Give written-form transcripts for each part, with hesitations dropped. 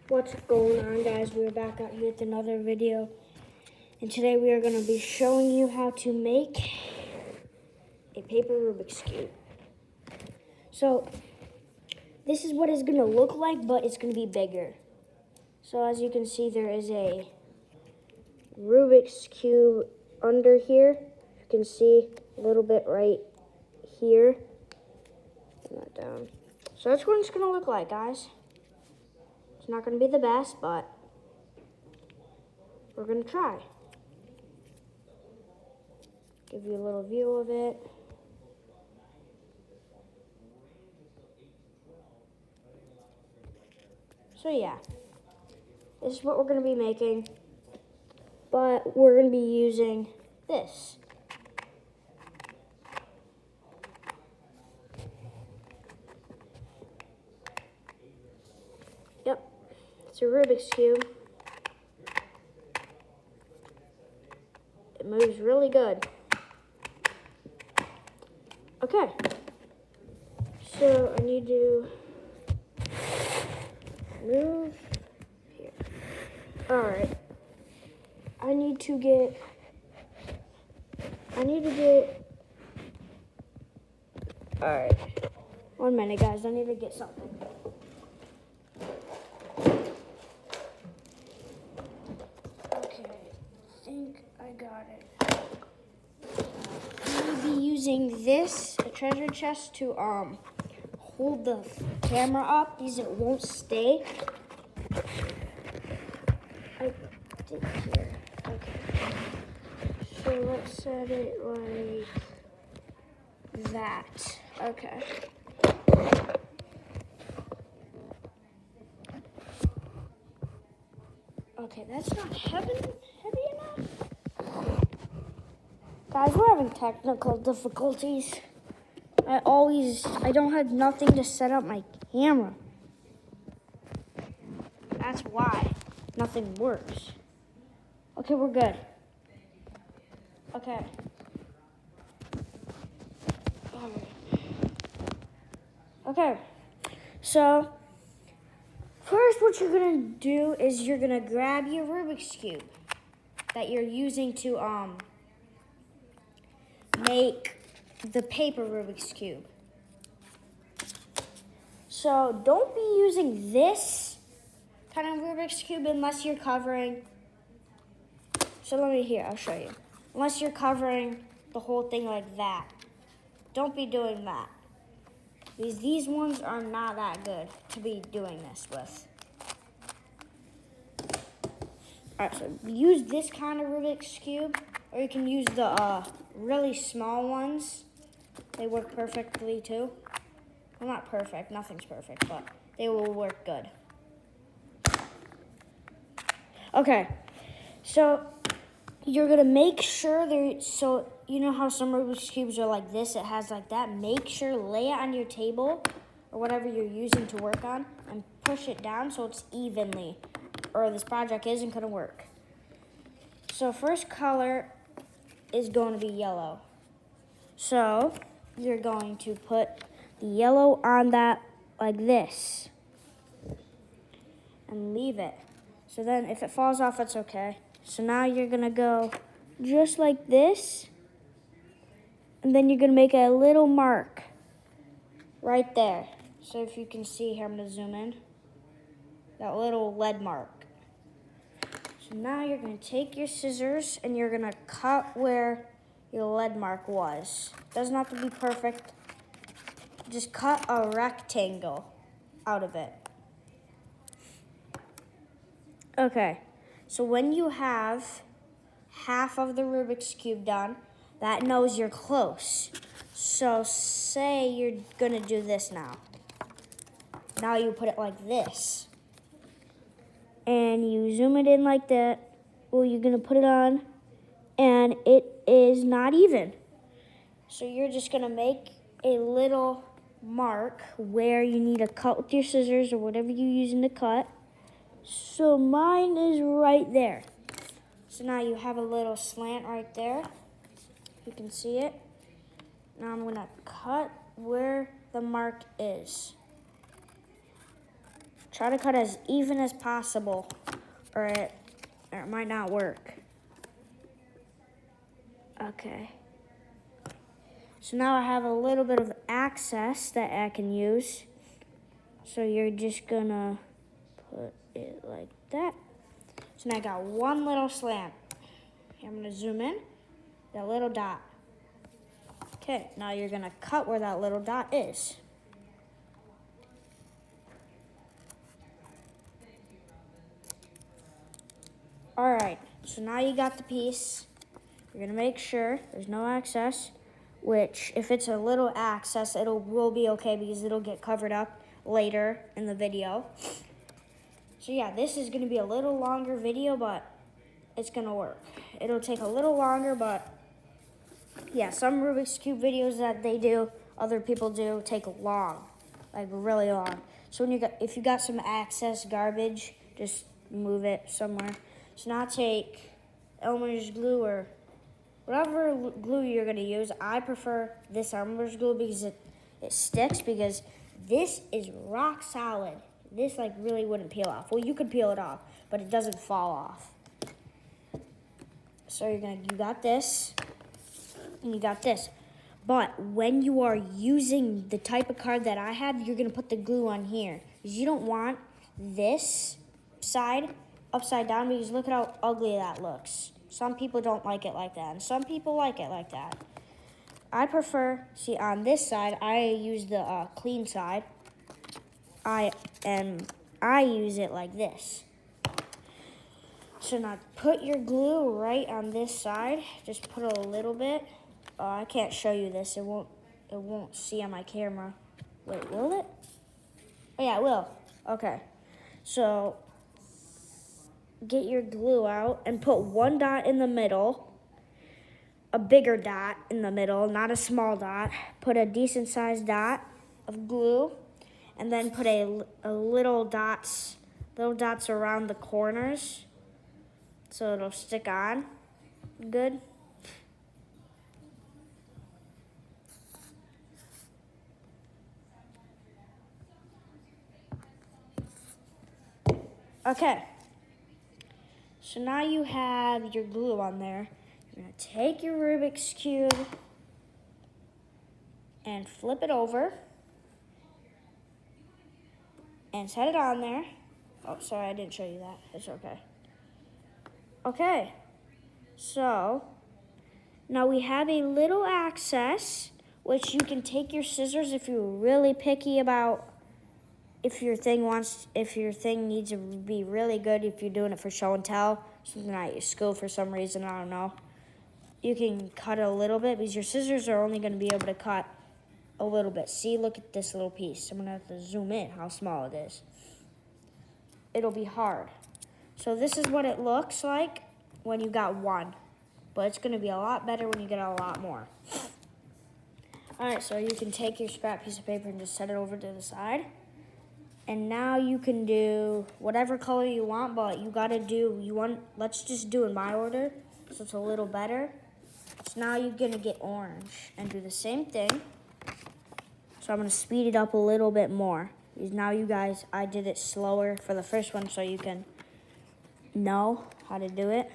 What's going on, guys? We're back out here with another video, and today we are going to be showing you how to make a paper Rubik's Cube. So this is what it's going to look like, but it's going to be bigger. So as you can see, there is a Rubik's Cube under here. You can see a little bit right here. Put that down. So that's what it's going to look like, guys. It's not going to be the best, but we're going to try. Give you a little view of it. So yeah, this is what we're going to be making, but we're going to be using this. Yep, it's a Rubik's Cube. It moves really good. Okay, so I need to move here. All right, I need to get, all right, 1 minute, guys, I need to get something. Okay, I think I got it. I'm gonna be using this, a treasure chest, to hold the camera up because it won't stay. I did here. Okay. So let's set it like that. Okay. Okay, that's not heavy enough. Guys, we're having technical difficulties. I don't have nothing to set up my camera. That's why nothing works. Okay, we're good. Okay. Okay, so first what you're gonna do is you're gonna grab your Rubik's Cube that you're using to make the paper Rubik's Cube. So don't be using this kind of Rubik's Cube unless you're covering, I'll show you. Unless you're covering the whole thing like that. Don't be doing that. Because these ones are not that good to be doing this with. Alright, so use this kind of Rubik's Cube, or you can use the really small ones. They work perfectly too. Well, not perfect, nothing's perfect, but they will work good. Okay, so you're gonna make sure so you know how some Rubik's Cubes are like this, it has like that. Make sure, lay it on your table or whatever you're using to work on and push it down so it's evenly, or this project isn't gonna work. So first color is going to be yellow. So you're going to put the yellow on that like this and leave it. So then if it falls off, it's okay. So now you're gonna go just like this, and then you're gonna make a little mark right there. So if you can see here, I'm gonna zoom in, that little lead mark. So now you're gonna take your scissors and you're gonna cut where your lead mark was. Doesn't have to be perfect. Just cut a rectangle out of it. Okay, so when you have half of the Rubik's Cube done, that knows you're close. So say you're gonna do this now. Now you put it like this. And you zoom it in like that. Well, you're gonna put it on, and it is not even. So you're just gonna make a little mark where you need to cut with your scissors or whatever you're using to cut. So mine is right there. So now you have a little slant right there. You can see it. Now I'm gonna cut where the mark is. Try to cut as even as possible, or it might not work. Okay. So now I have a little bit of access that I can use. So you're just gonna put it like that. So now I got one little slant. I'm gonna zoom in, that little dot. Okay, now you're gonna cut where that little dot is. All right, so now you got the piece. You're gonna make sure there's no excess, which if it's a little excess, will be okay because it'll get covered up later in the video. So yeah, this is gonna be a little longer video, but it's gonna work. It'll take a little longer, but yeah, some Rubik's Cube videos that they do, other people do, take long, like really long. So if you got some excess garbage, just move it somewhere. So now take Elmer's glue or whatever glue you're gonna use. I prefer this Elmer's glue because it sticks, because this is rock solid. This like really wouldn't peel off. Well, you could peel it off, but it doesn't fall off. So you got this, and you got this. But when you are using the type of card that I had, you're gonna put the glue on here. Because you don't want this side upside down, because look at how ugly that looks. Some people don't like it like that, and some people like it like that. I prefer, see on this side, I use the clean side. I use it like this. So now put your glue right on this side. Just put a little bit. Oh, I can't show you this. It won't see on my camera. Wait, will it? Oh yeah, it will. Okay. So get your glue out and put one dot in the middle, a bigger dot in the middle, not a small dot. Put a decent sized dot of glue, and then put a little dots around the corners so it'll stick on good. Okay, so now you have your glue on there. You're gonna take your Rubik's Cube and flip it over and set it on there. Oh, sorry, I didn't show you that. It's okay. Okay, so now we have a little access, which you can take your scissors if you're really picky about if your thing needs to be really good, if you're doing it for show and tell, something at your school for some reason, I don't know. You can cut a little bit because your scissors are only going to be able to cut a little bit. See, look at this little piece. I'm going to have to zoom in how small it is. It'll be hard. So this is what it looks like when you got one, but it's going to be a lot better when you get a lot more. All right, so you can take your scrap piece of paper and just set it over to the side. And now you can do whatever color you want, but let's just do in my order, so it's a little better. So now you're gonna get orange and do the same thing. So I'm gonna speed it up a little bit more. Because now you guys, I did it slower for the first one so you can know how to do it.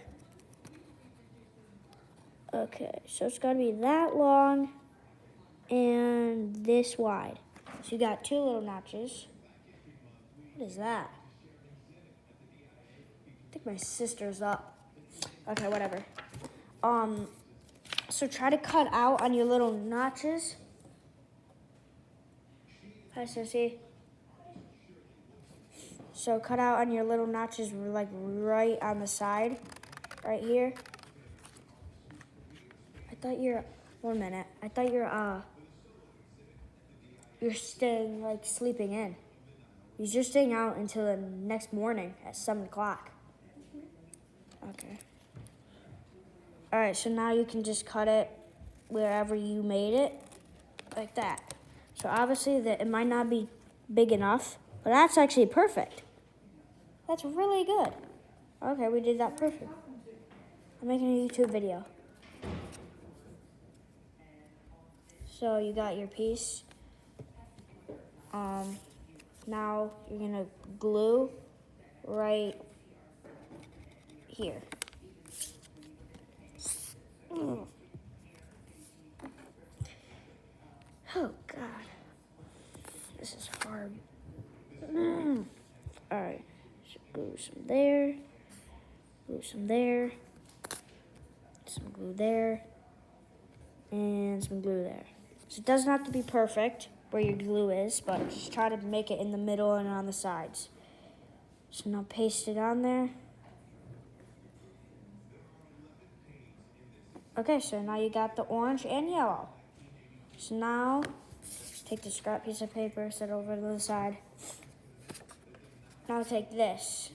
Okay, so it's gotta be that long and this wide. So you got two little notches. What is that? I think my sister's up. Okay, whatever. So try to cut out on your little notches. Hi, Sissy. So cut out on your little notches, like right on the side, right here. One minute. I thought you're staying, like sleeping in. You're staying out until the next morning at 7 o'clock. Okay. All right, so now you can just cut it wherever you made it, like that. So obviously it might not be big enough, but that's actually perfect. That's really good. Okay, we did that perfect. I'm making a YouTube video. So you got your piece. Now you're gonna glue right here. Oh God, this is hard. All right, so glue some there, glue some there, some glue there, and some glue there. So it doesn't have to be perfect where your glue is, but just try to make it in the middle and on the sides. So now paste it on there. Okay, so now you got the orange and yellow. So now take the scrap piece of paper, set it over to the side. Now take this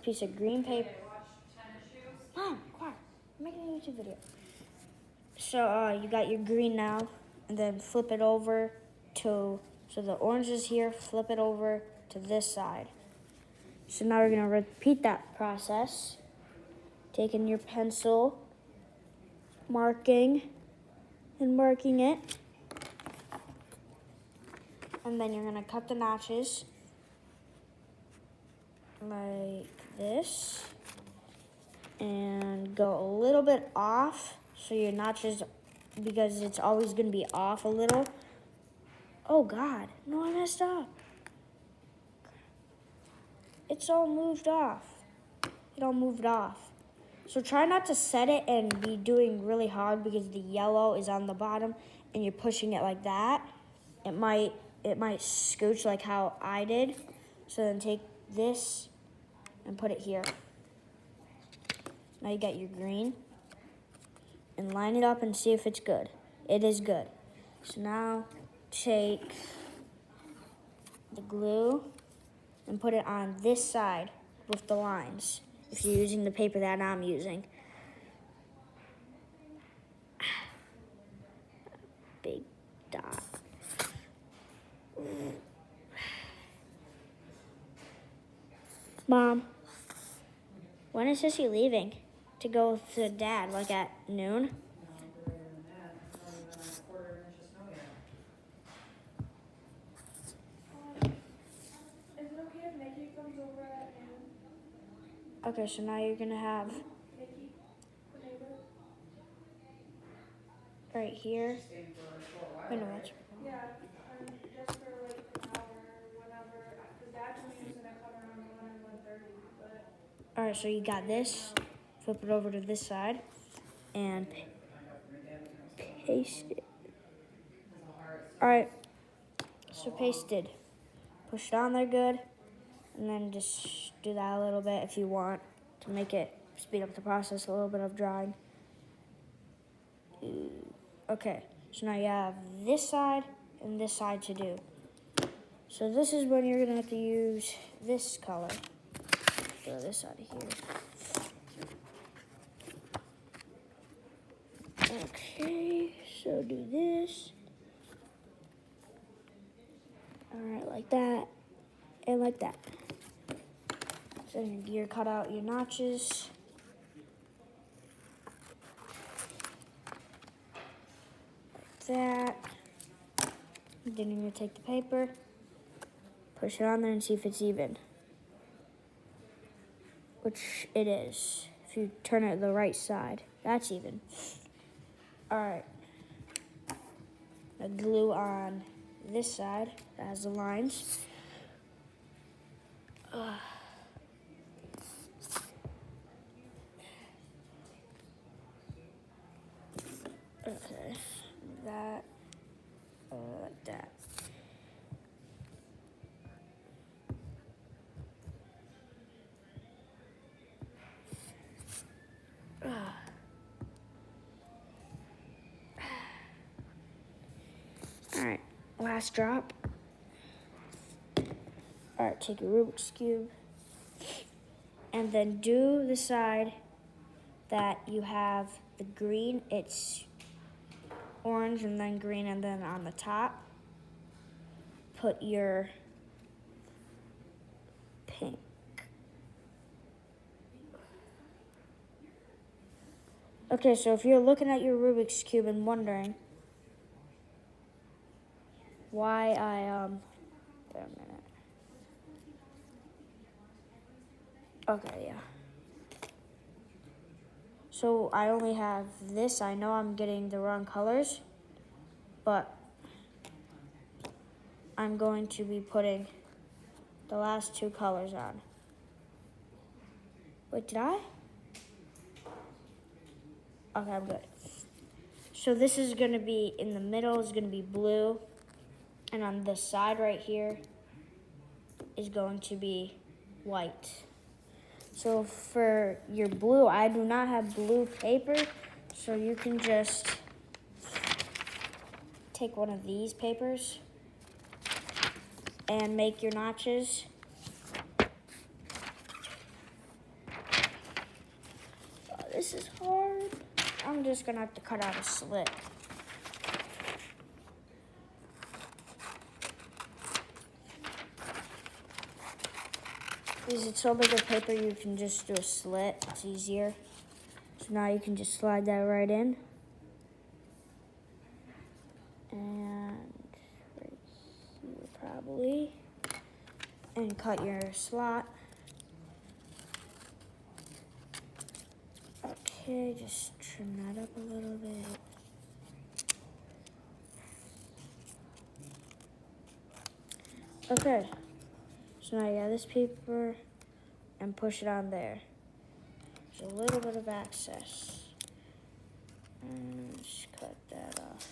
piece of green paper. Mom, quiet. I'm making a YouTube video. So you got your green now, and then flip it over to, so the orange is here, flip it over to this side. So now we're gonna repeat that process. Taking your pencil, marking it. And then you're gonna cut the notches like this and go a little bit off so your notches, because it's always gonna be off a little. Oh God, no, I messed up. It's all moved off. It all moved off. So try not to set it and be doing really hard because the yellow is on the bottom and you're pushing it like that. It might scooch like how I did. So then take this and put it here. Now you got your green. And line it up and see if it's good. It is good. So now take the glue and put it on this side with the lines, if you're using the paper that I'm using. Big dot. Mom, when is Sissy leaving to go to Dad, like at noon? Is it okay if Nikki comes over at noon? Okay, so now you're gonna have Nikki, the neighbor? right here. Wait, no, that's Yeah, just for like an hour or whatever, because Dad told me he was gonna come around 1 or 1:30, but. all right. So you got this. Flip it over to this side and paste it. All right. So pasted. Push it on there good, and then just do that a little bit if you want to make it speed up the process. A little bit of drying. Okay. So now you have this side and this side to do. So this is when you're gonna have to use this color. Throw this out of here. Okay, so do this. All right, like that, and like that. So you cut out your notches. Like that. Then you're gonna take the paper, push it on there and see if it's even. Which it is. If you turn it the right side, that's even. All right. Now glue on this side that has the lines. Okay, that, like that. All right, last drop. All right, take a Rubik's Cube and then do the side that you have the green. It's orange and then green, and then on the top, put your pink. Okay, so if you're looking at your Rubik's Cube and wondering, why I wait a minute. Okay, yeah. So I only have this. I know I'm getting the wrong colors, but I'm going to be putting the last two colors on. Wait, did I? Okay, I'm good. So this is gonna be, in the middle is gonna be blue, and on the side right here is going to be white. So for your blue, I do not have blue paper, so you can just take one of these papers and make your notches. Oh, this is hard. I'm just gonna have to cut out a slit. Because it's so big of paper, you can just do a slit. It's easier. So now you can just slide that right in. And right here probably. And cut your slot. Okay, just trim that up a little bit. Okay, so now you got this paper and push it on there. There's a little bit of excess. And just cut that off.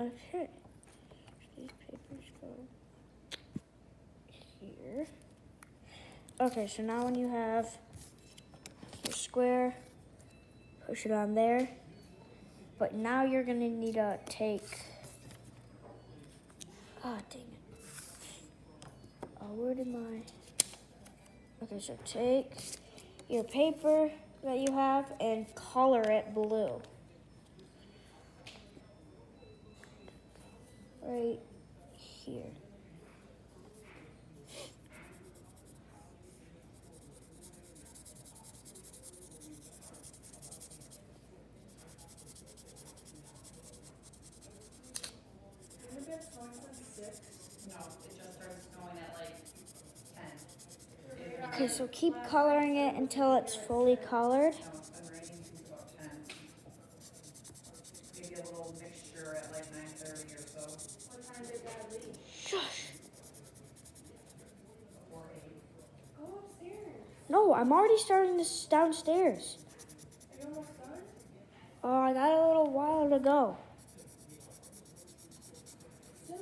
Okay, so these papers go here. Okay, so now when you have your square, push it on there. But now you're gonna need to take, oh dang it. Oh, where did my, okay, so take your paper that you have and color it blue. Right here. Isn't it snowing since 6? No, it just started snowing at like 10. Okay, so keep coloring it until it's fully colored. No, it's been raining since about 10. Maybe a little mixture at like 9:30 or so. What time did Dad leave? Shush. Before 8. Go upstairs. No, I'm already starting this downstairs. Are you almost done? Oh, I got a little while to go. Silly.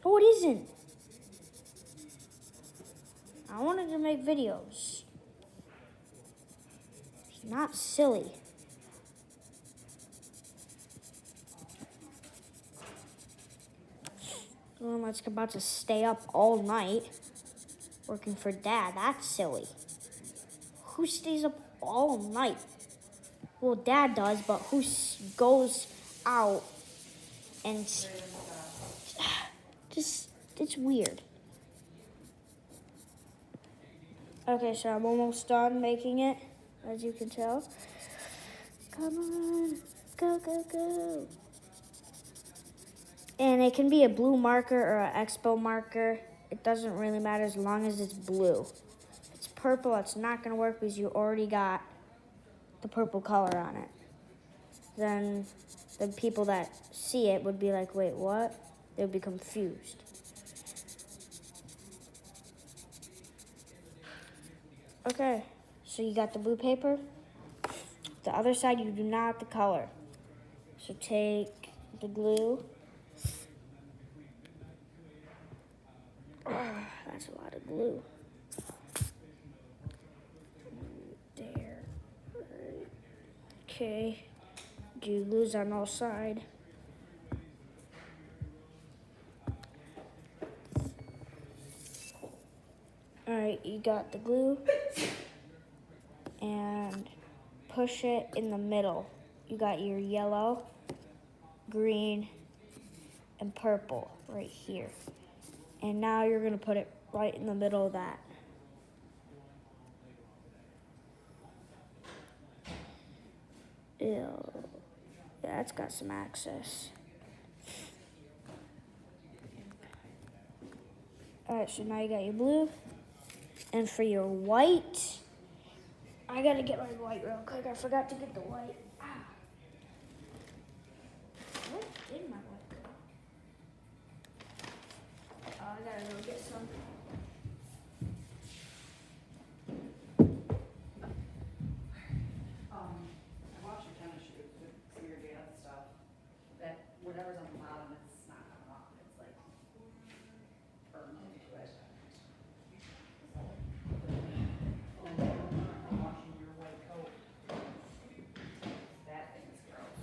No, it isn't. I wanted to make videos. It's not silly. One that's about to stay up all night working for Dad. That's silly. Who stays up all night? Well, Dad does, but who goes out and just, it's weird. Okay, so I'm almost done making it, as you can tell. Come on, go, go, go. And it can be a blue marker or an expo marker. It doesn't really matter as long as it's blue. If it's purple, it's not gonna work because you already got the purple color on it. Then the people that see it would be like, wait, what? They would be confused. Okay, so you got the blue paper. The other side, you do not have the color. So take the glue. Oh, that's a lot of glue. There. Okay. Do glues on all sides. Alright, you got the glue. And push it in the middle. You got your yellow, green, and purple right here. And now you're gonna put it right in the middle of that. Ew. Yeah, it's got some access. Alright, so now you got your blue. And for your white, I gotta get my white real quick. I forgot to get the white. Ah. Where did my white go? Oh, I gotta go get some. I watched your tennis shoes with some of your dance stuff. That whatever's on the bottom, it's not coming off. It's like burned into it. And then I'm washing your white coat. That thing is gross.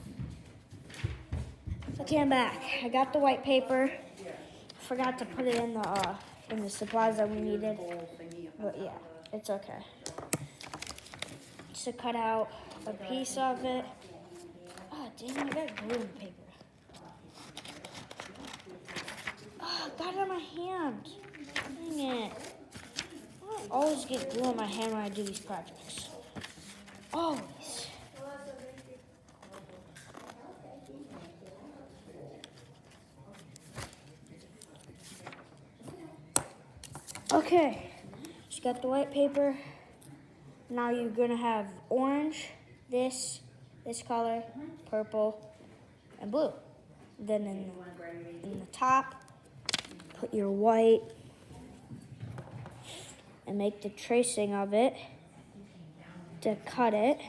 Okay, I'm back. I got the white paper. Forgot to put it in the supplies that we needed. Whole thingy up on But top yeah, of it's okay. To cut out a piece of it. Oh, dang, I got glue in the paper. Oh, I got it on my hand. Dang it. I always get glue on my hand when I do these projects. Always. Okay, so you got the white paper. Now you're gonna have orange, this color, purple, and blue. Then in the top, put your white and make the tracing of it to cut it.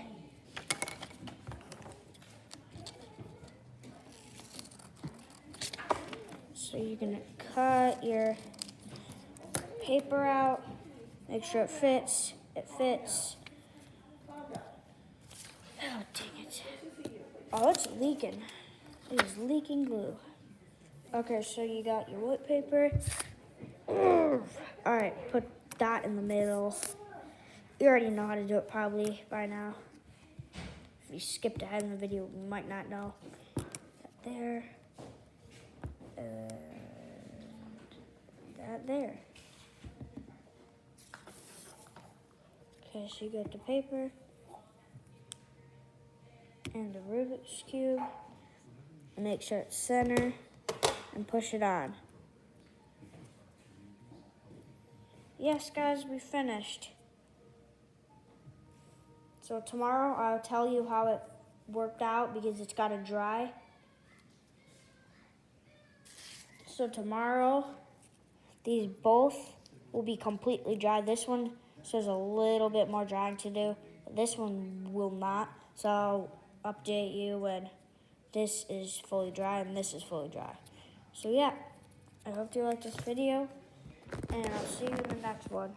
So you're gonna cut your paper out, make sure it fits. It fits. Oh, dang it. Oh, it's leaking. It is leaking glue. Okay, so you got your white paper. Alright, put that in the middle. You already know how to do it probably by now. If you skipped ahead in the video, you might not know. That there. And that there. Okay, so you got the paper and the Rubik's Cube. And make sure it's center and push it on. Yes, guys, we finished. So tomorrow I'll tell you how it worked out because it's got to dry. So tomorrow, these both will be completely dry. This one still has a little bit more drying to do. But this one will not. So I'll update you when this is fully dry and this is fully dry. So yeah, I hope you liked this video, and I'll see you in the next one.